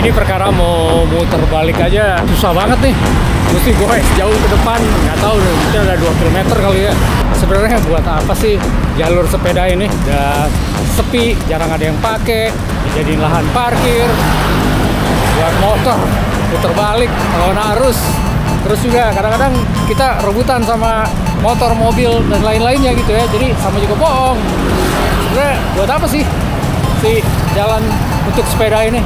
Ini perkara mau muter balik aja susah banget nih. Mesti gue jauh ke depan, nggak tahu mungkin ada 2 km kali ya. Sebenarnya buat apa sih jalur sepeda ini? Udah sepi, jarang ada yang pakai, dijadiin lahan parkir buat motor puter balik lawan arus. Terus juga kadang-kadang kita rebutan sama motor, mobil, dan lain-lainnya gitu ya. Jadi sama juga bohong. Sebenarnya buat apa sih si jalan untuk sepeda ini?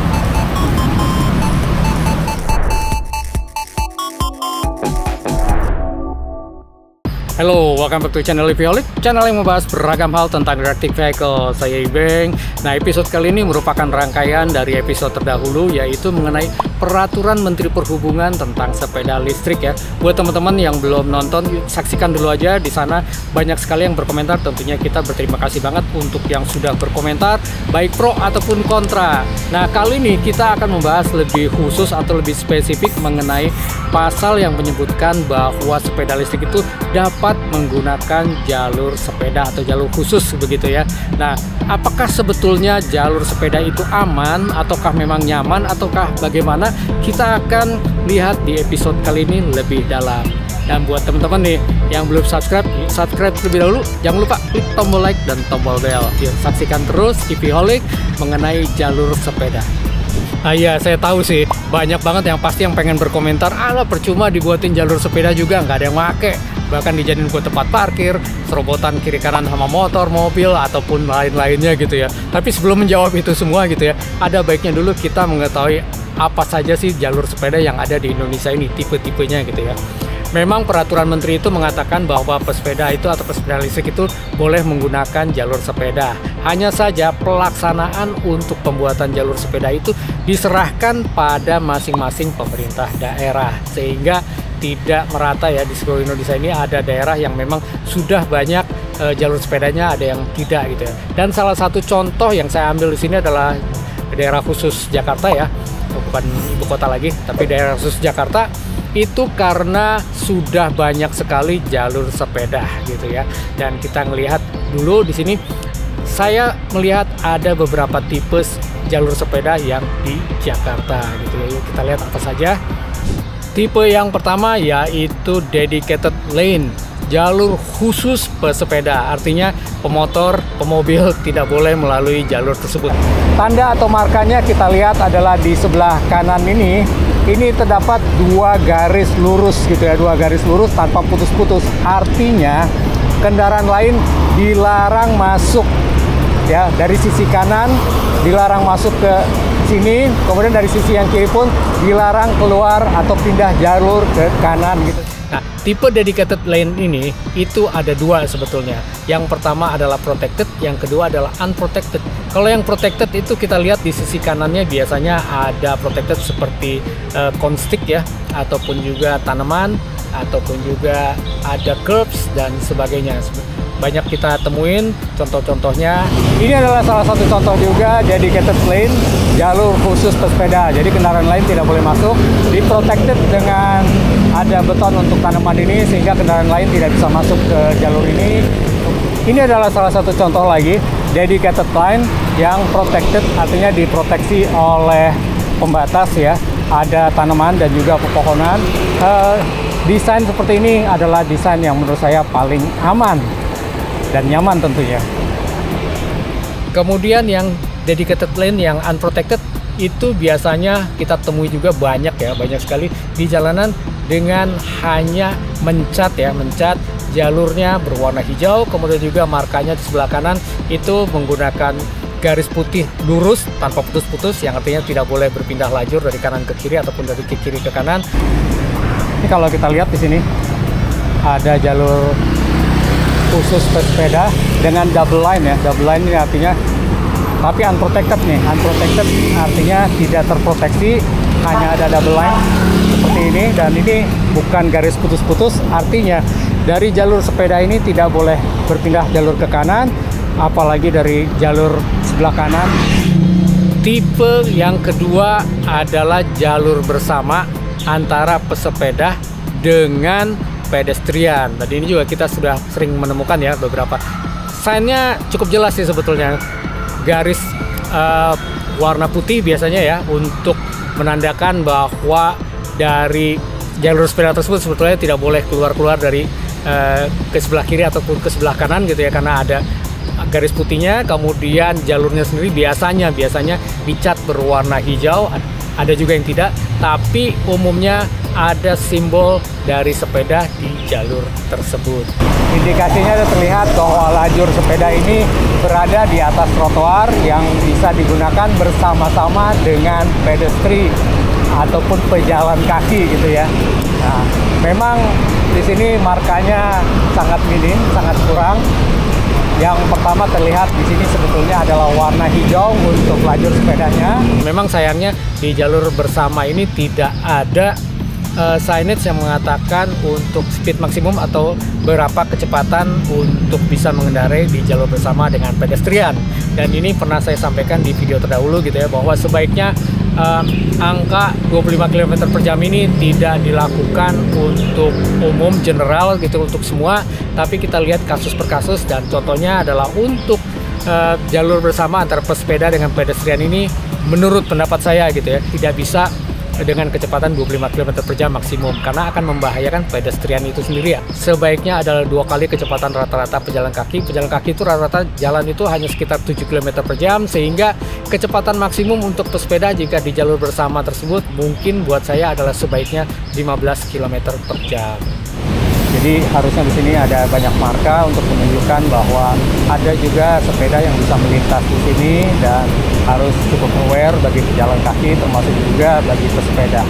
Halo, welcome back to channel Liviolik, channel yang membahas beragam hal tentang electric vehicle. Saya Ibeng. Nah, episode kali ini merupakan rangkaian dari episode terdahulu, yaitu mengenai peraturan Menteri Perhubungan tentang sepeda listrik ya. Buat teman-teman yang belum nonton, saksikan dulu aja. Di sana banyak sekali yang berkomentar. Tentunya kita berterima kasih banget untuk yang sudah berkomentar, baik pro ataupun kontra. Nah, kali ini kita akan membahas lebih khusus atau lebih spesifik mengenai pasal yang menyebutkan bahwa sepeda listrik itu dapat menggunakan jalur sepeda atau jalur khusus begitu ya. Nah, apakah sebetulnya jalur sepeda itu aman ataukah memang nyaman ataukah bagaimana? Kita akan lihat di episode kali ini lebih dalam. Dan buat teman-teman nih yang belum subscribe terlebih dahulu. Jangan lupa klik tombol like dan tombol bell. Yuk, saksikan terus Liviolik mengenai jalur sepeda. Ah iya, saya tahu sih banyak banget yang pasti yang pengen berkomentar, alah percuma dibuatin jalur sepeda juga nggak ada yang make, bahkan dijadiin buat tempat parkir, serobotan kiri kanan sama motor, mobil ataupun lain-lainnya gitu ya. Tapi sebelum menjawab itu semua gitu ya, ada baiknya dulu kita mengetahui apa saja sih jalur sepeda yang ada di Indonesia ini, tipe-tipenya gitu ya. Memang peraturan menteri itu mengatakan bahwa pesepeda itu atau pesepeda listrik itu boleh menggunakan jalur sepeda. Hanya saja pelaksanaan untuk pembuatan jalur sepeda itu diserahkan pada masing-masing pemerintah daerah. Sehingga tidak merata ya, di seluruh Indonesia ini ada daerah yang memang sudah banyak jalur sepedanya, ada yang tidak gitu ya. Dan salah satu contoh yang saya ambil di sini adalah daerah khusus Jakarta ya. Bukan ibu kota lagi, tapi daerah khusus Jakarta. Itu karena sudah banyak sekali jalur sepeda gitu ya. Dan kita ngelihat dulu di sini, saya melihat ada beberapa tipe jalur sepeda yang di Jakarta gitu ya. Yuk kita lihat apa saja. Tipe yang pertama yaitu dedicated lane, jalur khusus pesepeda. Artinya pemotor, pemobil tidak boleh melalui jalur tersebut. Tanda atau markanya kita lihat adalah di sebelah kanan ini. Ini terdapat 2 garis lurus gitu ya, 2 garis lurus tanpa putus-putus. Artinya kendaraan lain dilarang masuk ya, dari sisi kanan dilarang masuk ke sini, kemudian dari sisi yang kiri pun dilarang keluar atau pindah jalur ke kanan gitu. Nah, tipe dedicated lane ini itu ada 2 sebetulnya. Yang pertama adalah protected, yang kedua adalah unprotected. Kalau yang protected itu kita lihat di sisi kanannya biasanya ada protected seperti cone stick ya, ataupun juga tanaman, ataupun juga ada curbs dan sebagainya. Banyak kita temuin contoh-contohnya. Ini adalah salah satu contoh juga dedicated lane, jalur khusus pesepeda. Jadi kendaraan lain tidak boleh masuk. Di protected dengan ada beton untuk tanaman ini sehingga kendaraan lain tidak bisa masuk ke jalur ini. Ini adalah salah satu contoh lagi dedicated line yang protected, artinya diproteksi oleh pembatas ya. Ada tanaman dan juga pepohonan. Desain seperti ini adalah desain yang menurut saya paling aman dan nyaman tentunya. Kemudian yang dedicated lane yang unprotected itu biasanya kita temui juga banyak ya, banyak sekali di jalanan dengan hanya mencat jalurnya berwarna hijau, kemudian juga markanya di sebelah kanan itu menggunakan garis putih lurus tanpa putus-putus, yang artinya tidak boleh berpindah lajur dari kanan ke kiri ataupun dari kiri ke kanan. Ini kalau kita lihat di sini ada jalur khusus pesepeda dengan double line ya. Double line ini artinya tapi unprotected nih. Unprotected artinya tidak terproteksi, hanya ada double line seperti ini, dan ini bukan garis putus-putus. Artinya dari jalur sepeda ini tidak boleh berpindah jalur ke kanan, apalagi dari jalur sebelah kanan. Tipe yang kedua adalah jalur bersama antara pesepeda dengan pedestrian. Tadi ini juga kita sudah sering menemukan ya beberapa. Sign-nya cukup jelas sih sebetulnya. Garis warna putih biasanya ya, untuk menandakan bahwa dari jalur sepeda tersebut sebetulnya tidak boleh keluar dari ke sebelah kiri ataupun ke sebelah kanan gitu ya, karena ada garis putihnya. Kemudian jalurnya sendiri biasanya dicat berwarna hijau, ada juga yang tidak, tapi umumnya ada simbol dari sepeda di jalur tersebut. Indikasinya terlihat bahwa lajur sepeda ini berada di atas trotoar yang bisa digunakan bersama-sama dengan pedestrian ataupun pejalan kaki gitu ya. Nah, memang di sini markanya sangat minim, sangat kurang. Yang pertama terlihat di sini sebetulnya adalah warna hijau untuk lajur sepedanya. Memang sayangnya di jalur bersama ini tidak ada signage yang mengatakan untuk speed maksimum atau berapa kecepatan untuk bisa mengendarai di jalur bersama dengan pedestrian. Dan ini pernah saya sampaikan di video terdahulu gitu ya, bahwa sebaiknya angka 25 km per jam ini tidak dilakukan untuk umum general gitu, untuk semua, tapi kita lihat kasus per kasus. Dan contohnya adalah untuk jalur bersama antara pesepeda dengan pedestrian ini, menurut pendapat saya gitu ya, tidak bisa dengan kecepatan 25 km per jam maksimum, karena akan membahayakan pedestrian itu sendiri ya. Sebaiknya adalah 2 kali kecepatan rata-rata pejalan kaki. Pejalan kaki itu rata-rata jalan itu hanya sekitar 7 km per jam, sehingga kecepatan maksimum untuk pesepeda jika di jalur bersama tersebut mungkin buat saya adalah sebaiknya 15 km per jam. Jadi harusnya di sini ada banyak marka untuk menunjukkan bahwa ada juga sepeda yang bisa melintas di sini, dan harus cukup aware bagi pejalan kaki termasuk juga bagi pesepeda.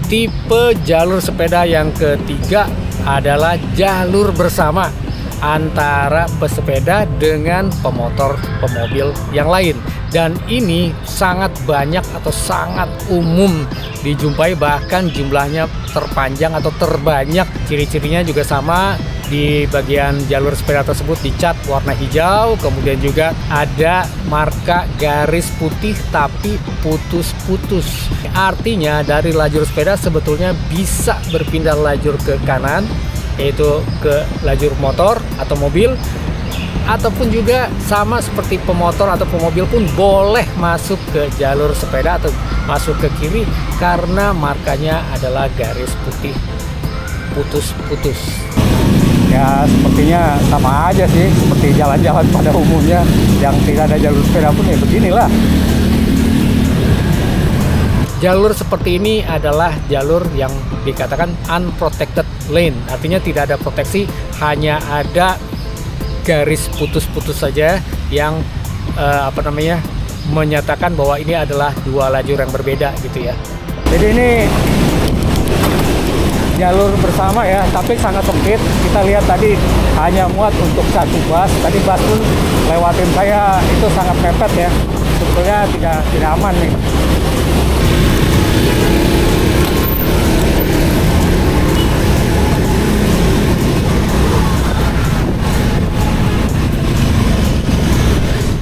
Tipe jalur sepeda yang ketiga adalah jalur bersama antara pesepeda dengan pemobil yang lain. Dan ini sangat banyak atau sangat umum dijumpai, bahkan jumlahnya terpanjang atau terbanyak. Ciri-cirinya juga sama, di bagian jalur sepeda tersebut dicat warna hijau, kemudian juga ada marka garis putih tapi putus-putus. Artinya dari lajur sepeda sebetulnya bisa berpindah lajur ke kanan, yaitu ke lajur motor atau mobil, ataupun juga sama seperti pemotor atau pemobil pun boleh masuk ke jalur sepeda atau masuk ke kiri, karena markanya adalah garis putih putus-putus. Ya sepertinya sama aja sih seperti jalan-jalan pada umumnya yang tidak ada jalur sepeda pun ya beginilah. Jalur seperti ini adalah jalur yang dikatakan unprotected lane, artinya tidak ada proteksi, hanya ada garis putus-putus saja yang menyatakan bahwa ini adalah dua lajur yang berbeda gitu ya. Jadi ini jalur bersama ya, tapi sangat sempit. Kita lihat tadi hanya muat untuk satu bus. Tadi bus pun lewatin saya, itu sangat mepet ya. Sebetulnya tidak aman nih.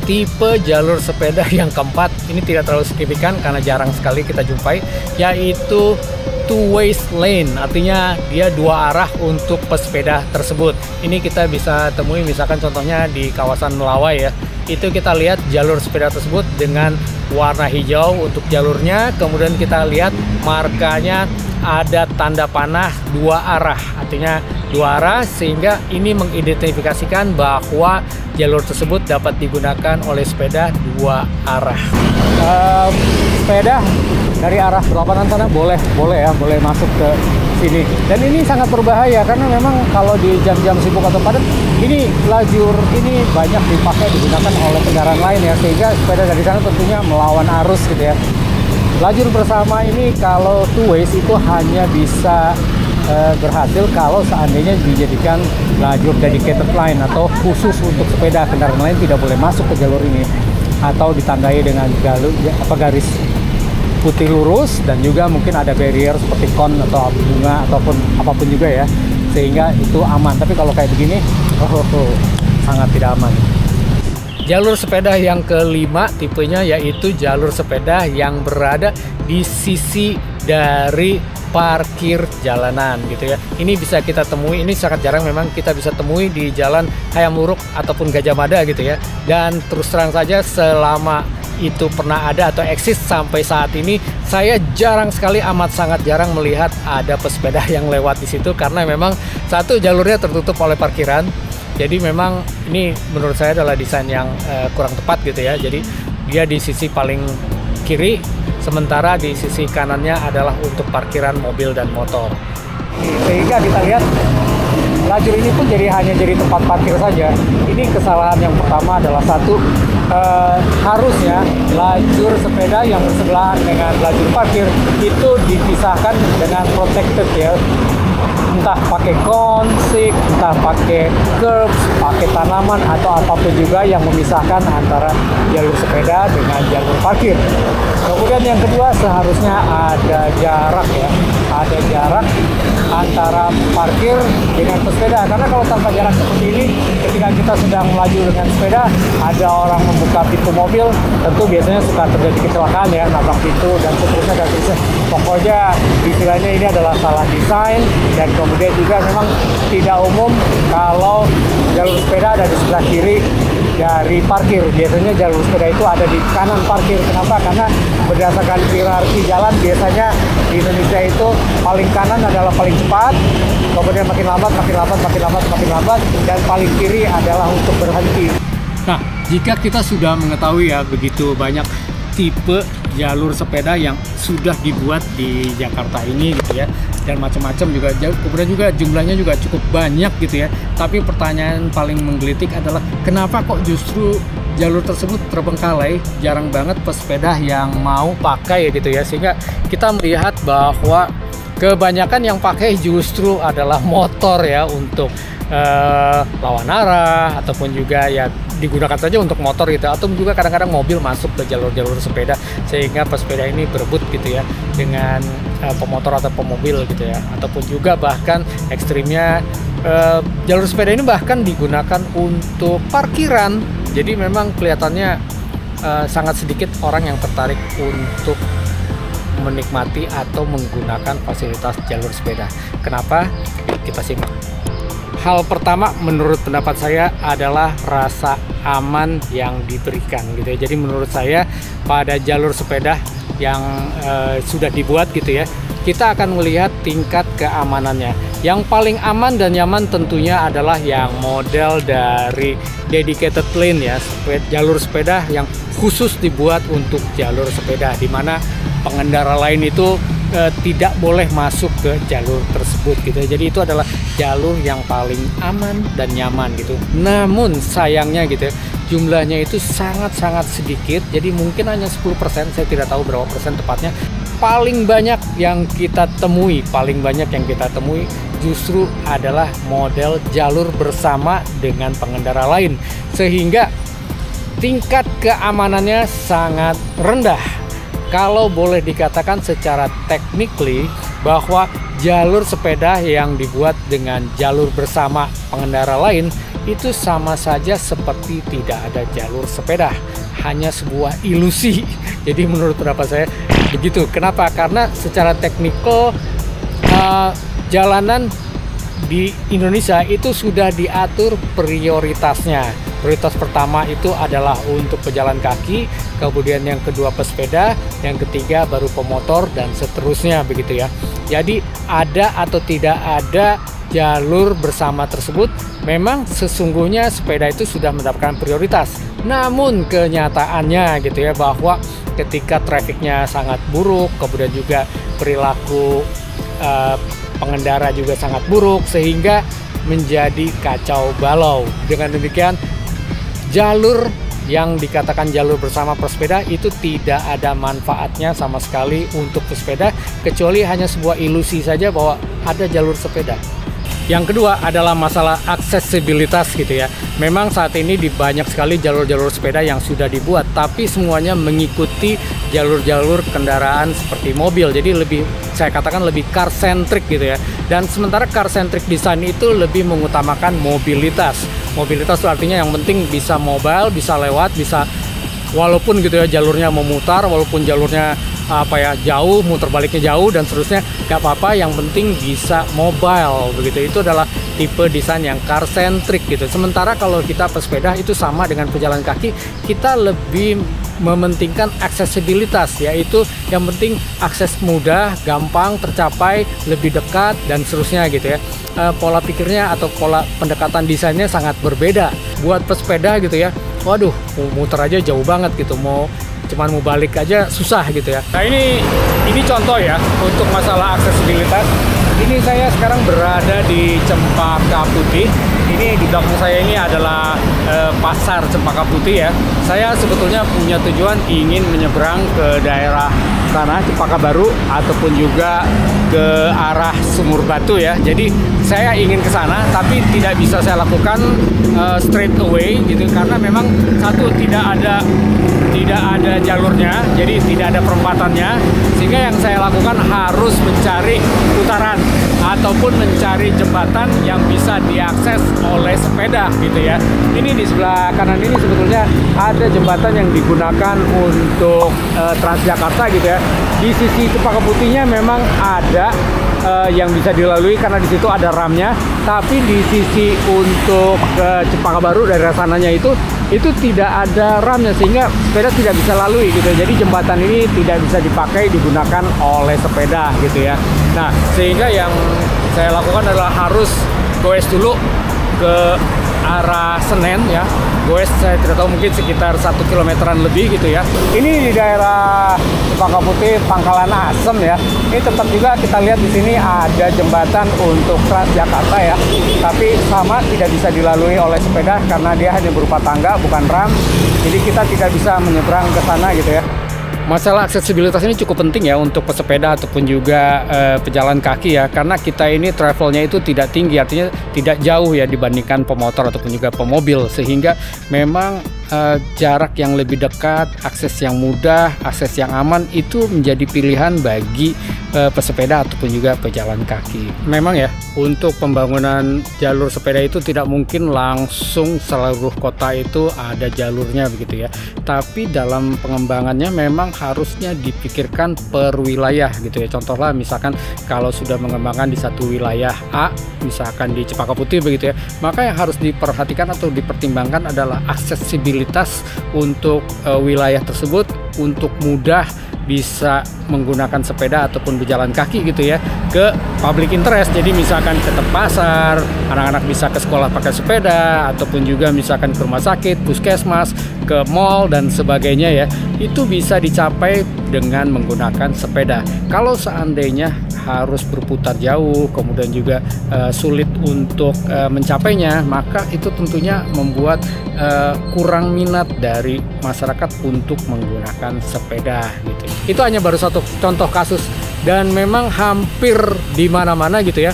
Tipe jalur sepeda yang keempat ini tidak terlalu signifikan karena jarang sekali kita jumpai, yaitu two-way lane, artinya dia dua arah untuk pesepeda tersebut. Ini kita bisa temui misalkan contohnya di kawasan Melawai ya, itu kita lihat jalur sepeda tersebut dengan warna hijau untuk jalurnya, kemudian kita lihat markanya ada tanda panah dua arah, artinya dua arah, sehingga ini mengidentifikasikan bahwa jalur tersebut dapat digunakan oleh sepeda dua arah. Sepeda dari arah berlawanan sana boleh masuk ke sini, dan ini sangat berbahaya karena memang kalau di jam-jam sibuk atau padat ini lajur ini banyak digunakan oleh kendaraan lain ya, sehingga sepeda dari sana tentunya melawan arus gitu ya. Lajur bersama ini kalau two ways itu hanya bisa berhasil kalau seandainya dijadikan lajur dedicated line atau khusus untuk sepeda. Kendaraan lain tidak boleh masuk ke jalur ini, atau ditandai dengan garis putih lurus, dan juga mungkin ada barrier seperti kon atau bunga ataupun apapun juga ya, sehingga itu aman. Tapi kalau kayak begini sangat tidak aman. Jalur sepeda yang kelima tipenya yaitu jalur sepeda yang berada di sisi dari parkir jalanan gitu ya. Ini bisa kita temui, ini sangat jarang memang kita bisa temui di jalan Hayam Wuruk ataupun Gajah Mada gitu ya. Dan terus terang saja selama itu pernah ada atau eksis sampai saat ini, saya jarang sekali, amat sangat jarang melihat ada pesepeda yang lewat di situ, karena memang satu, jalurnya tertutup oleh parkiran. Jadi memang ini menurut saya adalah desain yang kurang tepat gitu ya. Jadi dia di sisi paling kiri, sementara di sisi kanannya adalah untuk parkiran mobil dan motor. Sehingga kita lihat lajur ini pun hanya jadi tempat parkir saja. Ini kesalahan yang pertama adalah satu, harusnya lajur sepeda yang bersebelahan dengan lajur parkir itu dipisahkan dengan protected ya. Entah pakai konsik, entah pakai curbs, pakai tanaman, atau apapun juga yang memisahkan antara jalur sepeda dengan jalur parkir. Kemudian yang kedua, seharusnya ada jarak ya, ada jarak antara parkir dengan pesepeda, karena kalau tanpa jarak seperti ini, ketika kita sedang melaju dengan sepeda, ada orang membuka pintu mobil, tentu biasanya suka terjadi kecelakaan ya, nabrak pintu dan seterusnya dan seterusnya. Pokoknya istilahnya ini adalah salah desain, dan kemudian juga memang tidak umum kalau jalur sepeda ada di sebelah kiri dari parkir. Biasanya jalur sepeda itu ada di kanan parkir. Kenapa? Karena berdasarkan hierarki jalan, biasanya di Indonesia itu paling kanan adalah paling cepat, kemudian makin lambat, makin lambat, makin lambat, makin lambat, dan paling kiri adalah untuk berhenti. Nah, jika kita sudah mengetahui ya begitu banyak tipe jalur sepeda yang sudah dibuat di Jakarta ini gitu ya, dan macam-macam juga, kemudian juga jumlahnya juga cukup banyak gitu ya. Tapi pertanyaan paling menggelitik adalah kenapa kok justru jalur tersebut terbengkalai, jarang banget pesepeda yang mau pakai gitu ya, sehingga kita melihat bahwa kebanyakan yang pakai justru adalah motor ya, untuk lawan arah, ataupun juga ya digunakan saja untuk motor gitu, atau juga kadang-kadang mobil masuk ke jalur-jalur sepeda, sehingga pesepeda ini berebut gitu ya dengan pemotor atau pemobil gitu ya. Ataupun juga bahkan ekstrimnya jalur sepeda ini bahkan digunakan untuk parkiran. Jadi memang kelihatannya sangat sedikit orang yang tertarik untuk menikmati atau menggunakan fasilitas jalur sepeda. Kenapa? Kita simak. Hal pertama menurut pendapat saya adalah rasa aman yang diberikan gitu ya. Jadi menurut saya pada jalur sepeda yang sudah dibuat gitu ya, kita akan melihat tingkat keamanannya. Yang paling aman dan nyaman tentunya adalah yang model dari dedicated lane ya, jalur sepeda yang khusus dibuat untuk jalur sepeda, di mana pengendara lain itu tidak boleh masuk ke jalur tersebut gitu. Jadi itu adalah jalur yang paling aman dan nyaman gitu. Namun sayangnya gitu ya, jumlahnya itu sangat-sangat sedikit. Jadi mungkin hanya 10%, saya tidak tahu berapa persen tepatnya. Paling banyak yang kita temui justru adalah model jalur bersama dengan pengendara lain, sehingga tingkat keamanannya sangat rendah. Kalau boleh dikatakan secara technically bahwa jalur sepeda yang dibuat dengan jalur bersama pengendara lain itu sama saja seperti tidak ada jalur sepeda, hanya sebuah ilusi. Jadi menurut pendapat saya begitu. Kenapa? Karena secara teknikal jalanan di Indonesia itu sudah diatur prioritasnya. Prioritas pertama itu adalah untuk pejalan kaki, kemudian yang kedua pesepeda, yang ketiga baru pemotor, dan seterusnya begitu ya. Jadi ada atau tidak ada jalur bersama tersebut, memang sesungguhnya sepeda itu sudah mendapatkan prioritas. Namun kenyataannya gitu ya, bahwa ketika trafiknya sangat buruk, kemudian juga perilaku pengendara juga sangat buruk, sehingga menjadi kacau balau. Dengan demikian, jalur yang dikatakan jalur bersama pesepeda itu tidak ada manfaatnya sama sekali untuk pesepeda, kecuali hanya sebuah ilusi saja bahwa ada jalur sepeda. Yang kedua adalah masalah aksesibilitas gitu ya. Memang saat ini di banyak sekali jalur-jalur sepeda yang sudah dibuat, tapi semuanya mengikuti jalur-jalur kendaraan seperti mobil. Jadi lebih, saya katakan lebih car centric gitu ya. Dan sementara car centric design itu lebih mengutamakan mobilitas. Mobilitas itu artinya yang penting bisa mobile, bisa lewat, bisa walaupun gitu ya jalurnya memutar, walaupun jalurnya jauh, muter baliknya jauh dan seterusnya, gak apa-apa, yang penting bisa mobile begitu. Itu adalah tipe desain yang car centric gitu. Sementara kalau kita pesepeda itu sama dengan pejalan kaki, kita lebih mementingkan aksesibilitas, yaitu yang penting akses mudah, gampang tercapai, lebih dekat dan seterusnya gitu ya. Pola pikirnya atau pola pendekatan desainnya sangat berbeda. Buat pesepeda gitu ya, waduh, muter aja jauh banget gitu, cuman mau balik aja susah gitu ya. Nah ini contoh ya untuk masalah aksesibilitas. Ini saya sekarang berada di Cempaka Putih. Ini di belakang saya ini adalah pasar Cempaka Putih ya. Saya sebetulnya punya tujuan ingin menyeberang ke daerah sana Cempaka Baru ataupun juga ke arah Sumur Batu ya. Jadi saya ingin ke sana tapi tidak bisa saya lakukan straight away gitu karena memang satu tidak ada jalurnya, jadi tidak ada perempatannya, sehingga yang saya lakukan harus mencari putaran ataupun mencari jembatan yang bisa diakses oleh sepeda gitu ya. Ini di sebelah kanan ini sebetulnya ada jembatan yang digunakan untuk Transjakarta gitu ya. Di sisi Cempaka Putihnya memang ada yang bisa dilalui karena di situ ada ramnya, tapi di sisi untuk Cempaka Baru daerah sananya itu tidak ada ramnya sehingga sepeda tidak bisa lalui gitu. Jadi jembatan ini tidak bisa dipakai digunakan oleh sepeda gitu ya. Nah, sehingga yang saya lakukan adalah harus goes dulu ke arah Senen ya. Goes saya tidak tahu mungkin sekitar 1 kilometeran lebih gitu ya. Ini di daerah Cempaka Putih Pangkalan Asem ya. Ini tetap juga kita lihat di sini ada jembatan untuk Transjakarta ya. Tapi sama tidak bisa dilalui oleh sepeda karena dia hanya berupa tangga bukan ram. Jadi kita tidak bisa menyeberang ke sana gitu ya. Masalah aksesibilitas ini cukup penting ya untuk pesepeda ataupun juga pejalan kaki ya, karena kita ini travelnya itu tidak tinggi, artinya tidak jauh ya dibandingkan pemotor ataupun juga pemobil, sehingga memang jarak yang lebih dekat, akses yang mudah, akses yang aman itu menjadi pilihan bagi pesepeda ataupun juga pejalan kaki. Memang ya untuk pembangunan jalur sepeda itu tidak mungkin langsung seluruh kota itu ada jalurnya begitu ya, tapi dalam pengembangannya memang harusnya dipikirkan per wilayah gitu ya. Contohnya misalkan kalau sudah mengembangkan di satu wilayah A, misalkan di Cempaka Putih begitu ya, maka yang harus diperhatikan atau dipertimbangkan adalah aksesibilitas untuk wilayah tersebut untuk mudah bisa menggunakan sepeda ataupun berjalan kaki gitu ya ke public interest. Jadi misalkan ke tempat pasar, anak-anak bisa ke sekolah pakai sepeda, ataupun juga misalkan ke rumah sakit, puskesmas, ke mall dan sebagainya ya, itu bisa dicapai dengan menggunakan sepeda. Kalau seandainya harus berputar jauh, kemudian juga sulit untuk mencapainya, maka itu tentunya membuat kurang minat dari masyarakat untuk menggunakan sepeda gitu. Itu hanya baru satu contoh kasus dan memang hampir di mana-mana gitu ya.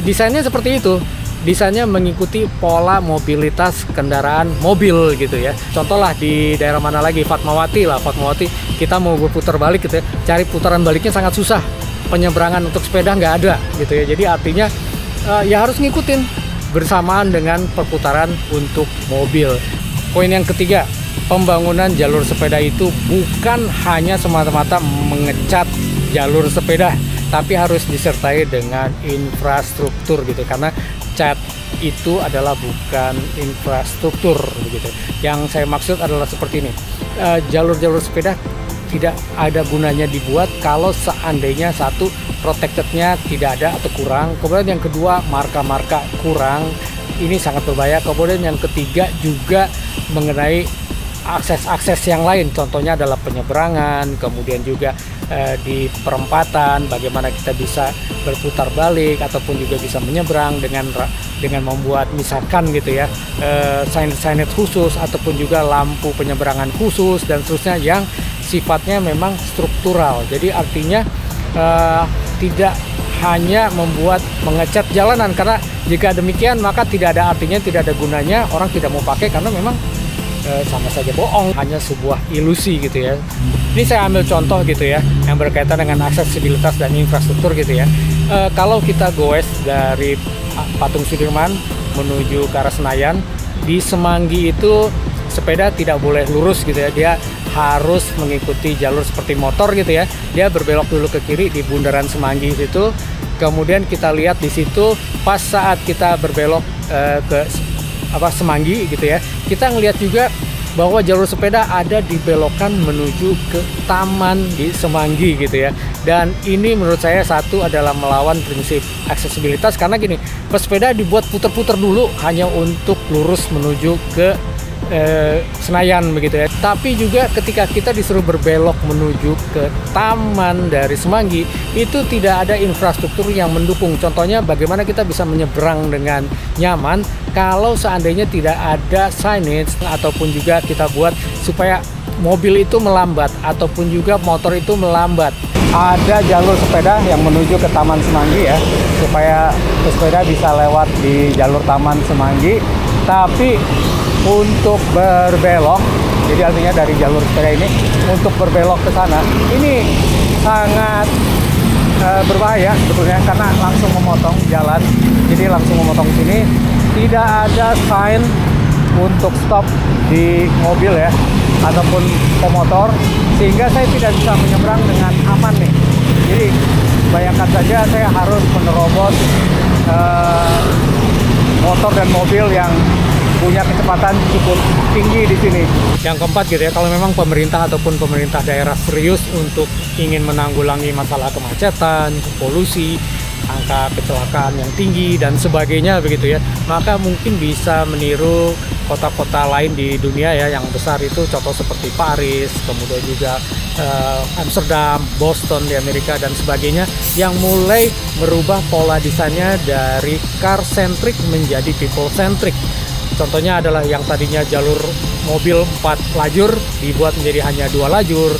Desainnya seperti itu. Desainnya mengikuti pola mobilitas kendaraan mobil gitu ya. Contoh lah di daerah mana lagi, Fatmawati lah, Fatmawati kita mau berputar balik gitu ya, cari putaran baliknya sangat susah. Penyeberangan untuk sepeda nggak ada gitu ya. Jadi artinya ya harus ngikutin bersamaan dengan perputaran untuk mobil. Poin yang ketiga, pembangunan jalur sepeda itu bukan hanya semata-mata mengecat jalur sepeda, tapi harus disertai dengan infrastruktur gitu, karena cat itu adalah bukan infrastruktur begitu. Yang saya maksud adalah seperti ini, jalur-jalur sepeda tidak ada gunanya dibuat kalau seandainya satu, protectednya tidak ada atau kurang, kemudian yang kedua marka-marka kurang, ini sangat berbahaya. Kemudian yang ketiga juga mengenai akses-akses yang lain, contohnya adalah penyeberangan, kemudian juga di perempatan bagaimana kita bisa berputar balik ataupun juga bisa menyeberang dengan membuat misalkan gitu ya signage khusus ataupun juga lampu penyeberangan khusus dan seterusnya yang sifatnya memang struktural. Jadi artinya tidak hanya membuat mengecat jalanan, karena jika demikian maka tidak ada artinya, tidak ada gunanya, orang tidak mau pakai karena memang sama saja bohong, hanya sebuah ilusi gitu ya. Ini saya ambil contoh gitu ya yang berkaitan dengan aksesibilitas dan infrastruktur gitu ya. Kalau kita goes dari Patung Sudirman menuju ke arah Senayan, di Semanggi itu sepeda tidak boleh lurus gitu ya, dia harus mengikuti jalur seperti motor gitu ya. Dia berbelok dulu ke kiri di bundaran Semanggi situ. Kemudian kita lihat di situ pas saat kita berbelok ke Semanggi gitu ya, kita ngelihat juga bahwa jalur sepeda ada di belokan menuju ke taman di Semanggi gitu ya. Dan ini menurut saya satu adalah melawan prinsip aksesibilitas, karena gini, pesepeda dibuat putar-putar dulu hanya untuk lurus menuju ke Senayan begitu ya. Tapi juga ketika kita disuruh berbelok menuju ke taman dari Semanggi, itu tidak ada infrastruktur yang mendukung. Contohnya bagaimana kita bisa menyeberang dengan nyaman kalau seandainya tidak ada signage, ataupun juga kita buat supaya mobil itu melambat ataupun juga motor itu melambat. Ada jalur sepeda yang menuju ke Taman Semanggi ya, supaya pesepeda bisa lewat di jalur Taman Semanggi. Tapi untuk berbelok, jadi artinya dari jalur sepeda ini untuk berbelok ke sana, ini sangat berbahaya sebetulnya, karena langsung memotong jalan. Jadi langsung memotong sini, tidak ada sign untuk stop di mobil ya, ataupun pemotor, sehingga saya tidak bisa menyeberang dengan aman nih. Jadi bayangkan saja saya harus menerobos motor dan mobil yang punya kecepatan cukup tinggi di sini. Yang keempat gitu ya, kalau memang pemerintah ataupun pemerintah daerah serius untuk ingin menanggulangi masalah kemacetan, polusi, angka kecelakaan yang tinggi dan sebagainya begitu ya, maka mungkin bisa meniru kota-kota lain di dunia ya yang besar itu, contoh seperti Paris, kemudian juga Amsterdam, Boston di Amerika dan sebagainya, yang mulai merubah pola desainnya dari car centric menjadi people centric. Contohnya adalah yang tadinya jalur mobil 4 lajur dibuat menjadi hanya 2 lajur.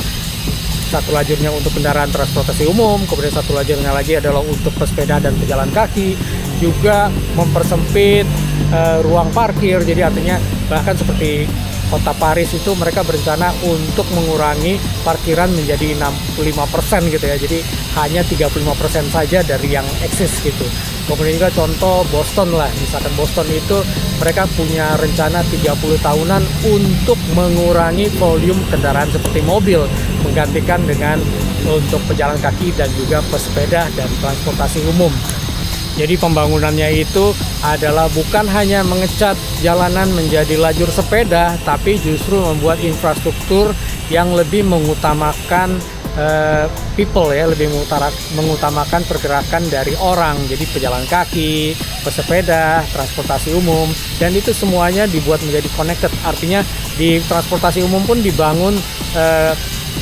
Satu lajurnya untuk kendaraan transportasi umum, kemudian satu lajurnya lagi adalah untuk pesepeda dan pejalan kaki. Juga mempersempit ruang parkir, jadi artinya bahkan seperti kota Paris itu mereka berencana untuk mengurangi parkiran menjadi 65% gitu ya, jadi hanya 35% saja dari yang eksis gitu. Kemudian juga contoh Boston lah, misalkan Boston itu mereka punya rencana 30 tahunan untuk mengurangi volume kendaraan seperti mobil, menggantikan dengan untuk pejalan kaki dan juga pesepeda dan transportasi umum. Jadi pembangunannya itu adalah bukan hanya mengecat jalanan menjadi lajur sepeda, tapi justru membuat infrastruktur yang lebih mengutamakan people ya, lebih mengutamakan pergerakan dari orang. Jadi pejalan kaki, pesepeda, transportasi umum, dan itu semuanya dibuat menjadi connected. Artinya di transportasi umum pun dibangun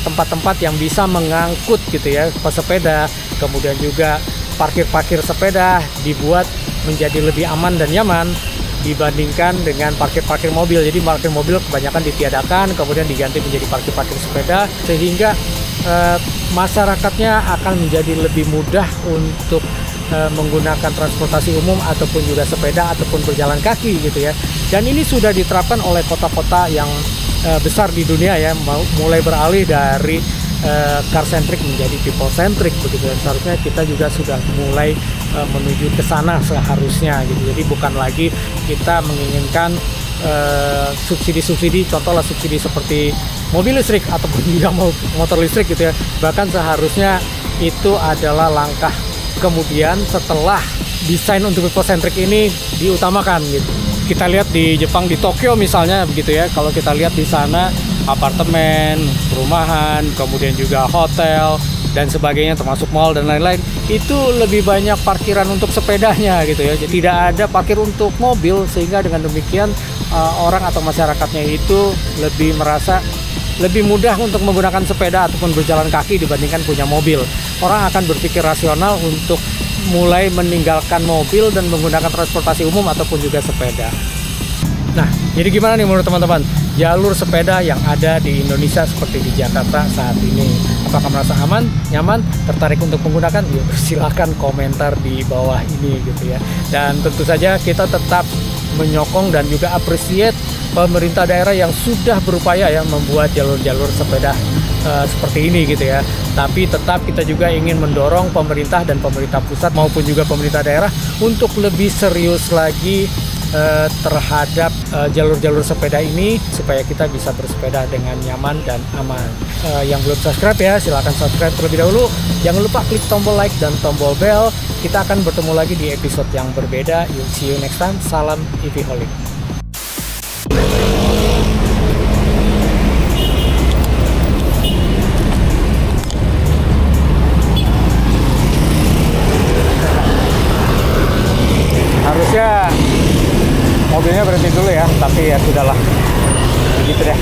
tempat-tempat yang bisa mengangkut gitu ya pesepeda, kemudian juga parkir-parkir sepeda dibuat menjadi lebih aman dan nyaman dibandingkan dengan parkir-parkir mobil. Jadi parkir mobil kebanyakan ditiadakan, kemudian diganti menjadi parkir-parkir sepeda, sehingga masyarakatnya akan menjadi lebih mudah untuk menggunakan transportasi umum ataupun juga sepeda ataupun berjalan kaki gitu ya. Dan ini sudah diterapkan oleh kota-kota yang besar di dunia ya, mulai beralih dari car centric menjadi people centric begitu, dan seharusnya kita juga sudah mulai menuju ke sana seharusnya gitu. Jadi bukan lagi kita menginginkan subsidi-subsidi, contohlah subsidi seperti mobil listrik ataupun juga motor listrik gitu ya. Bahkan seharusnya itu adalah langkah kemudian setelah desain untuk people centric ini diutamakan gitu. Kita lihat di Jepang, di Tokyo misalnya begitu ya, kalau kita lihat di sana apartemen, perumahan, kemudian juga hotel dan sebagainya, termasuk mall dan lain-lain, itu lebih banyak parkiran untuk sepedanya gitu ya. Jadi tidak ada parkir untuk mobil, sehingga dengan demikian orang atau masyarakatnya itu lebih merasa lebih mudah untuk menggunakan sepeda ataupun berjalan kaki dibandingkan punya mobil. Orang akan berpikir rasional untuk mulai meninggalkan mobil dan menggunakan transportasi umum ataupun juga sepeda. Nah, jadi gimana nih menurut teman-teman jalur sepeda yang ada di Indonesia seperti di Jakarta saat ini? Apakah merasa aman, nyaman, tertarik untuk menggunakan? Ya, silahkan komentar di bawah ini gitu ya. Dan tentu saja kita tetap menyokong dan juga appreciate pemerintah daerah yang sudah berupaya ya membuat jalur-jalur sepeda seperti ini gitu ya. Tapi tetap kita juga ingin mendorong pemerintah dan pemerintah pusat maupun juga pemerintah daerah untuk lebih serius lagi terhadap jalur-jalur sepeda ini, supaya kita bisa bersepeda dengan nyaman dan aman. Yang belum subscribe ya, silahkan subscribe terlebih dahulu. Jangan lupa klik tombol like dan tombol bell. Kita akan bertemu lagi di episode yang berbeda. See you next time. Salam EV Holic. Harusnya mobilnya berhenti dulu ya, tapi ya sudahlah, begitu deh.